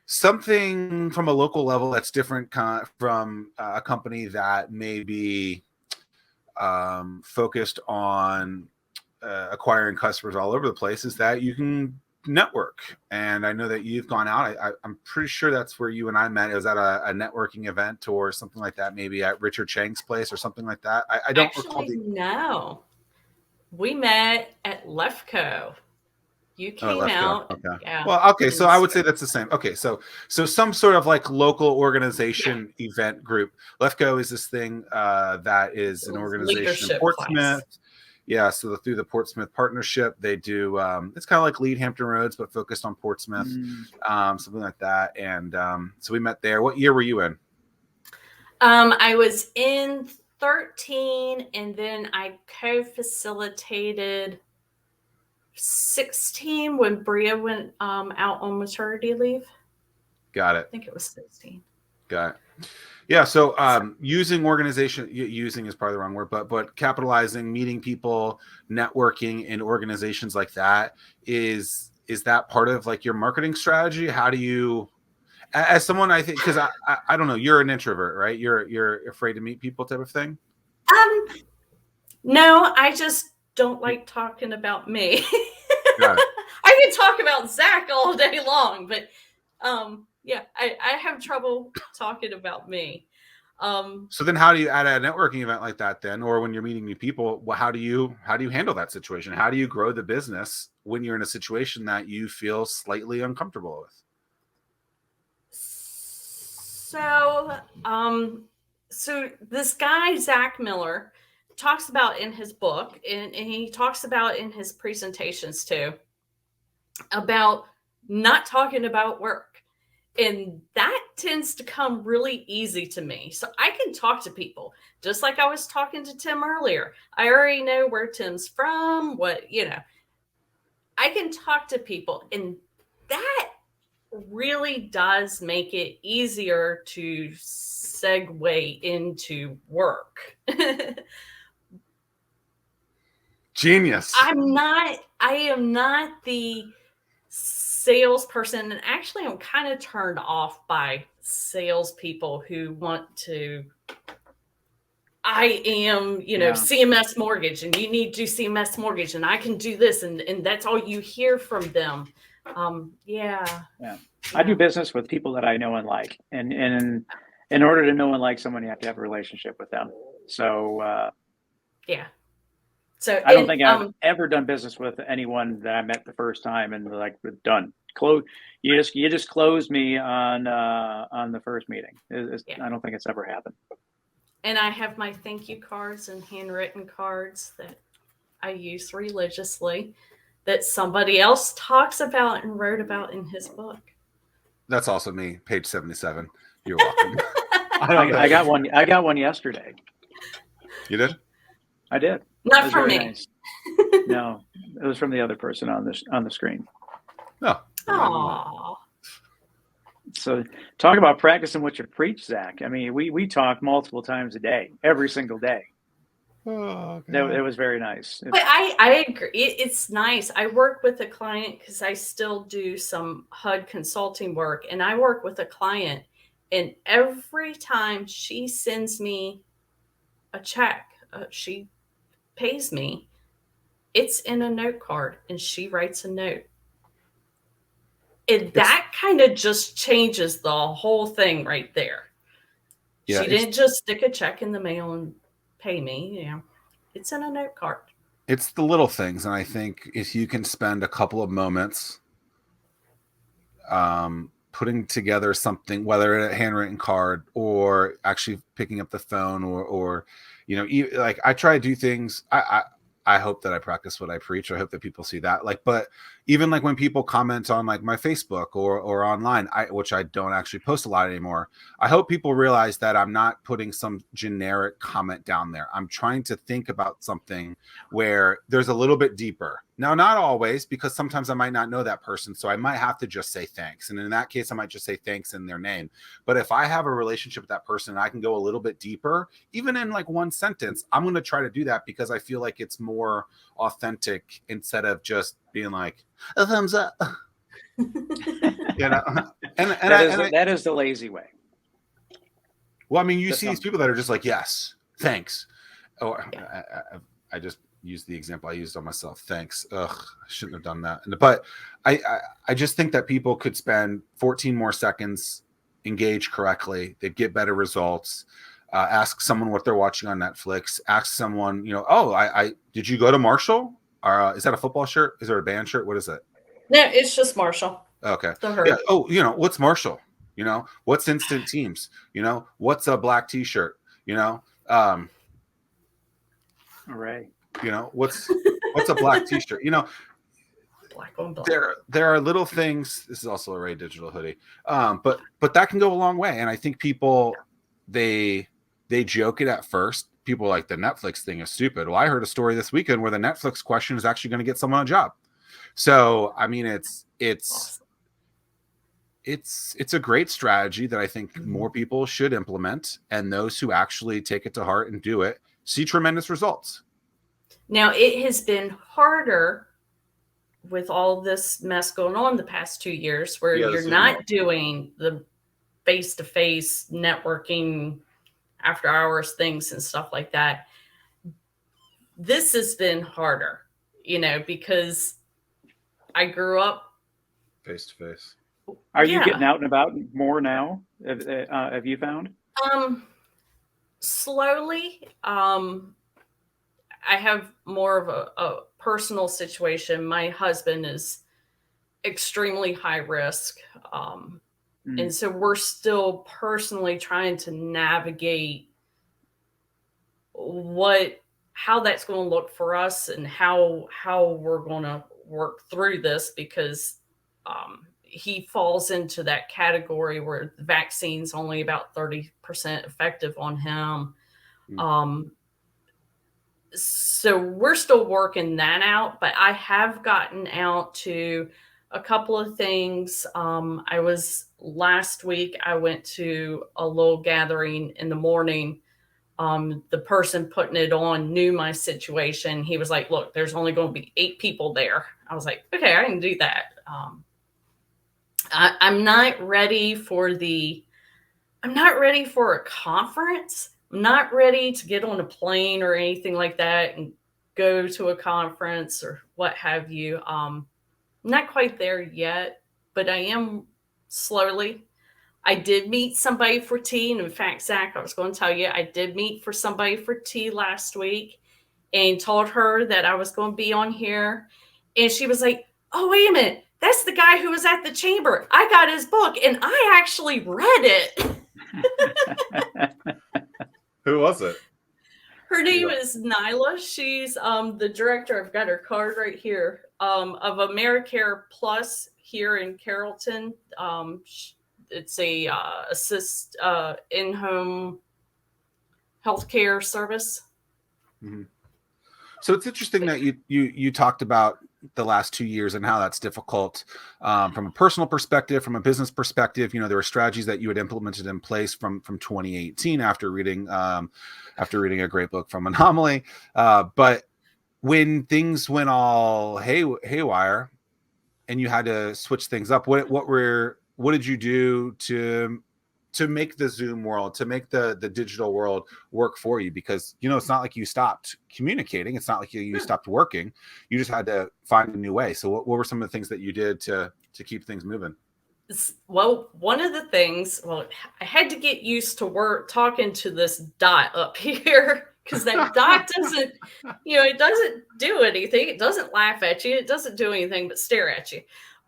something from a local level that's different from a company that may be focused on acquiring customers all over the place is that you can network. And I know that you've gone out. I'm pretty sure that's where you and I met. It was at a networking event or something like that, maybe at Richard Chang's place or something like that. I don't recall. No. We met at Lefco. You came out. Okay. Yeah. Well, okay. So I would say that's the same. Okay. So some sort of like local organization event group. Lefco is this thing that is an organization in Portsmouth. Class. Yeah. So through the Portsmouth partnership, they do, it's kind of like Lead Hampton Roads, but focused on Portsmouth, something like that. And so we met there. What year were you in? I was in 13, and then I co-facilitated 16 when Bria went out on maternity leave. Got it. I think it was 16. Got it. Yeah. So using is probably the wrong word, but capitalizing, meeting people, networking in organizations like that is that part of like your marketing strategy? How do you, as someone, I think, because I don't know, you're an introvert, right? You're afraid to meet people type of thing? No, I just don't like talking about me. Got it. I can talk about Zack all day long, but yeah, I have trouble talking about me. So then how do you, at a networking event like that then, or when you're meeting new people, how do you handle that situation? How do you grow the business when you're in a situation that you feel slightly uncomfortable with? So this guy, Zack Miller, talks about in his book, and he talks about in his presentations too, about not talking about work. And that tends to come really easy to me. So I can talk to people, just like I was talking to Tim earlier. I already know where Tim's from, I can talk to people, and that really does make it easier to segue into work. Genius. I am not the salesperson, and actually I'm kind of turned off by salespeople who want to, I am, CMS Mortgage, and you need to do CMS Mortgage, and I can do this, and that's all you hear from them. Yeah. I do business with people that I know and like, and in order to know and like someone, you have to have a relationship with them. So yeah. So I don't think I've ever done business with anyone that I met the first time and like, we're done. You just closed me on the first meeting. I don't think it's ever happened. And I have my thank you cards and handwritten cards that I use religiously that somebody else talks about and wrote about in his book. That's also me, page 77. You're welcome. I got one. I got one yesterday. You did? I did. Not from me. Nice. No, it was from the other person on the screen. Oh. Aww. So talk about practicing what you preach, Zack. I mean, we talk multiple times a day, every single day. Oh, okay. It was very nice. But I agree. It's nice. I work with a client because I still do some HUD consulting work, and I work with a client, and every time she sends me a check, she pays me, it's in a note card, and she writes a note. And that kind of just changes the whole thing right there. Yeah, she didn't just stick a check in the mail and pay me. It's in a note card. It's the little things. And I think if you can spend a couple of moments putting together something, whether a handwritten card or actually picking up the phone or like I try to do things. I hope that I practice what I preach. I hope that people see that. But even like when people comment on like my Facebook or online, which I don't actually post a lot anymore, I hope people realize that I'm not putting some generic comment down there. I'm trying to think about something where there's a little bit deeper. Now, not always, because sometimes I might not know that person. So I might have to just say thanks. And in that case, I might just say thanks in their name. But if I have a relationship with that person and I can go a little bit deeper, even in like one sentence, I'm going to try to do that because I feel like it's more authentic instead of just being like a thumbs up. You know, that is the lazy way. Well, I mean, you see these people that are just like, yes, thanks. Oh, yeah. I just used the example I used on myself. Thanks. Ugh, I shouldn't have done that. But I just think that people could spend 14 more seconds, engage correctly. They'd get better results. Ask someone what they're watching on Netflix. Ask someone, oh, I did you go to Marshall? Or is that a football shirt? Is there a band shirt? What is it? No, it's just Marshall. Okay. Yeah. Oh, what's Marshall? What's Instant Teams? What's a black T-shirt? Array. What's a black T-shirt? Black on black. There are little things. This is also a Ray digital hoodie, but that can go a long way. And I think people they joke it at first. People are like, the Netflix thing is stupid. Well, I heard a story this weekend where the Netflix question is actually going to get someone a job. So I mean, it's a great strategy that I think more people should implement, and those who actually take it to heart and do it see tremendous results. Now, it has been harder with all this mess going on the past 2 years where you're not doing the face-to-face networking after hours things and stuff like that. This has been harder, because I grew up face-to-face. Are you getting out and about more now? Have you found? Slowly. I have more of a personal situation. My husband is extremely high risk. And so we're still personally trying to navigate how that's going to look for us and how we're going to work through this, because he falls into that category where the vaccine's only about 30% effective on him. So we're still working that out, but I have gotten out to a couple of things. Last week, I went to a little gathering in the morning. The person putting it on knew my situation. He was like, look, there's only going to be 8 people there. I was like, okay, I can do that. I'm not ready for a conference. I'm not ready to get on a plane or anything like that and go to a conference or what have you. Not quite there yet, but I am slowly. I did meet somebody for tea. And in fact, Zach, I was going to tell you, I did meet for somebody for tea last week and told her that I was going to be on here. And she was like, oh, wait a minute. That's the guy who was at the chamber. I got his book and I actually read it. Who was it? Her name is Nyla. She's the director. I've got her card right here of AmeriCare Plus here in Carrollton. It's a in-home healthcare service. Mm-hmm. So it's interesting that you talked about the last 2 years and how that's difficult from a personal perspective, from a business perspective. There were strategies that you had implemented in place from 2018 after reading a great book from Anomaly. But when things went all haywire and you had to switch things up, what did you do to make the Zoom world, to make the digital world work for you? Because, it's not like you stopped communicating. It's not like you stopped working. You just had to find a new way. So what were some of the things that you did to keep things moving? Well, one of the things, I had to get used to talking to this dot up here, because that dot doesn't, it doesn't do anything. It doesn't laugh at you. It doesn't do anything but stare at you.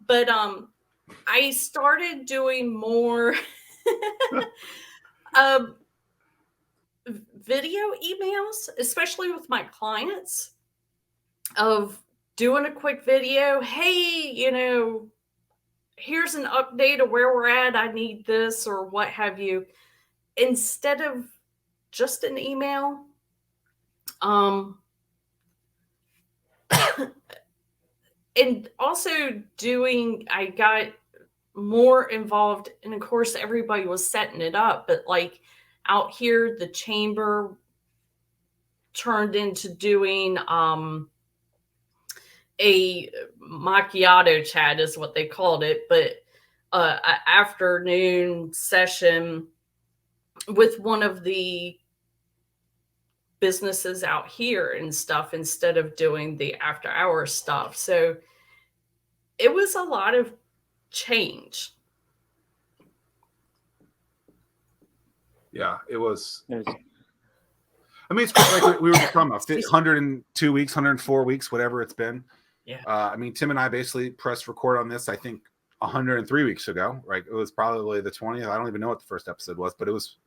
But I started doing more video emails, especially with my clients, of doing a quick video. Hey, here's an update of where we're at. I need this or what have you, instead of just an email. And also I got more involved, and of course everybody was setting it up, but like out here, the chamber turned into doing a macchiato chat is what they called it, but an afternoon session with one of the businesses out here and stuff instead of doing the after hours stuff. So it was a lot of change. Yeah, it was. There's- I mean, it's like we were just talking about 102 weeks, 104 weeks, whatever it's been. Yeah. I mean, Tim and I basically pressed record on this, I think, 103 weeks ago, right? It was probably the 20th. I don't even know what the first episode was, but it was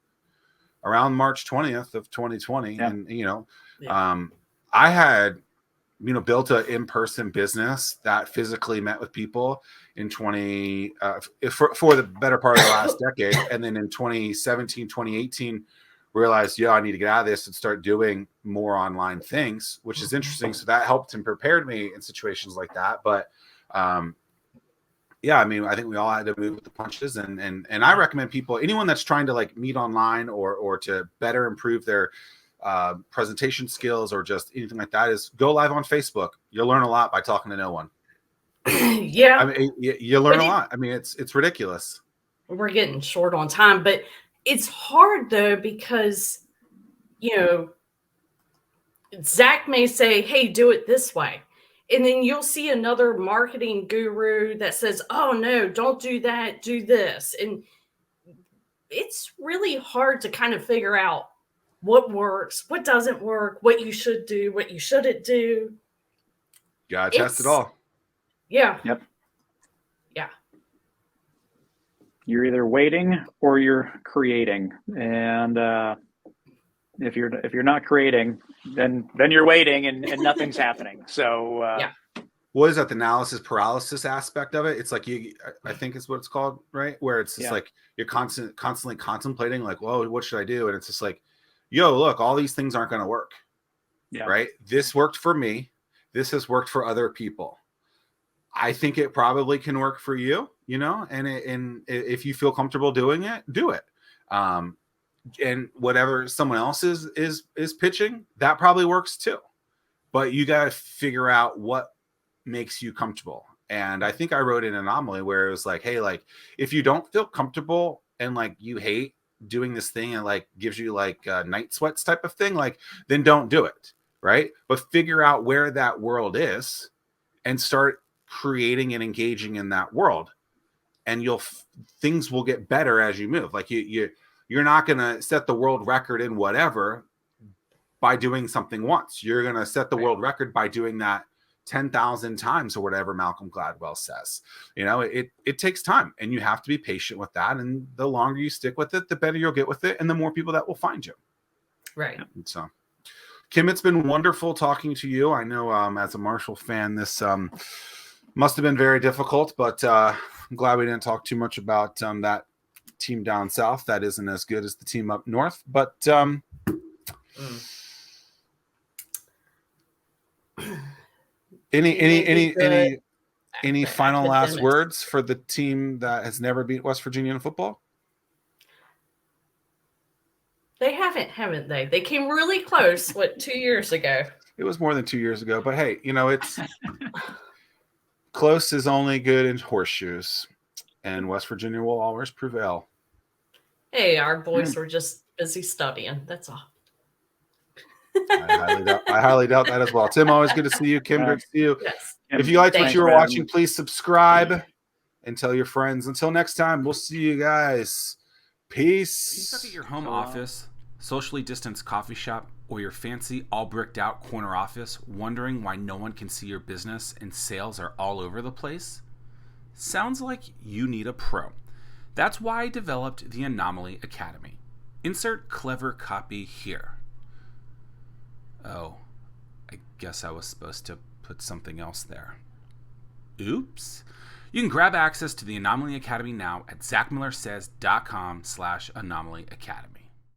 around March 20th of 2020. Yeah. And, you know, Yeah. I had, you know, built an in-person business that physically met with people in for the better part of the last decade. And then in 2017, 2018, realized, yeah, I need to get out of this and start doing more online things, which is interesting. So that helped and prepared me in situations like that. But yeah, I mean, I think we all had to move with the punches, and I recommend people, anyone that's trying to like meet online or to better improve their presentation skills or just anything like that, is go live on Facebook. You'll learn a lot by talking to no one. Yeah. I mean, you learn a lot. I mean, it's ridiculous. We're getting short on time, but it's hard though, because, you know, Zack may say, hey, do it this way. And then you'll see another marketing guru that says, oh, no, don't do that. Do this. And it's really hard to kind of figure out what works, what doesn't work, what you should do, what you shouldn't do. Gotta test it all. Yeah. Yep. Yeah. You're either waiting or you're creating, and if you're not creating, then you're waiting and nothing's happening. So Yeah. What is that? The analysis paralysis aspect of it? It's like I think is what it's called, right? Where it's just like you're constantly contemplating, like, whoa, what should I do? And it's just like, yo, look, all these things aren't going to work. Yeah. Right? This worked for me. This has worked for other people. I think it probably can work for you, you know, and if you feel comfortable doing it, do it. And whatever someone else is pitching, that probably works too. But you got to figure out what makes you comfortable. And I think I wrote in Anomaly where it was like, hey, like if you don't feel comfortable and like you hate doing this thing and like gives you like night sweats type of thing, like then don't do it. Right. But figure out where that world is and start creating and engaging in that world, and things will get better as you move. Like you're not going to set the world record in whatever by doing something once. You're going to set the world record by doing that 10,000 times or whatever Malcolm Gladwell says. You know, it takes time, and you have to be patient with that. And the longer you stick with it, the better you'll get with it, and the more people that will find you. Right. And so, Kim, it's been wonderful talking to you. I know as a Marshall fan, this must have been very difficult, but I'm glad we didn't talk too much about that team down south that isn't as good as the team up north. But any final last words for the team that has never beat West Virginia in football? They haven't they? They came really close, 2 years ago? It was more than 2 years ago, but hey, you know, it's close is only good in horseshoes, and West Virginia will always prevail. Hey, our boys were just busy studying. That's all. I highly doubt that as well. Tim, always good to see you. Kim, good to see you. Yes. If you liked what you were watching, please subscribe and tell your friends. Until next time, we'll see you guys. Peace. Are you stuck at your home office, socially distanced coffee shop, or your fancy, all bricked out corner office, wondering why no one can see your business and sales are all over the place? Sounds like you need a pro. That's why I developed the Anomaly Academy. Insert clever copy here. Oh, I guess I was supposed to put something else there. Oops. You can grab access to the Anomaly Academy now at ZackMillerSays.com/Anomaly Academy.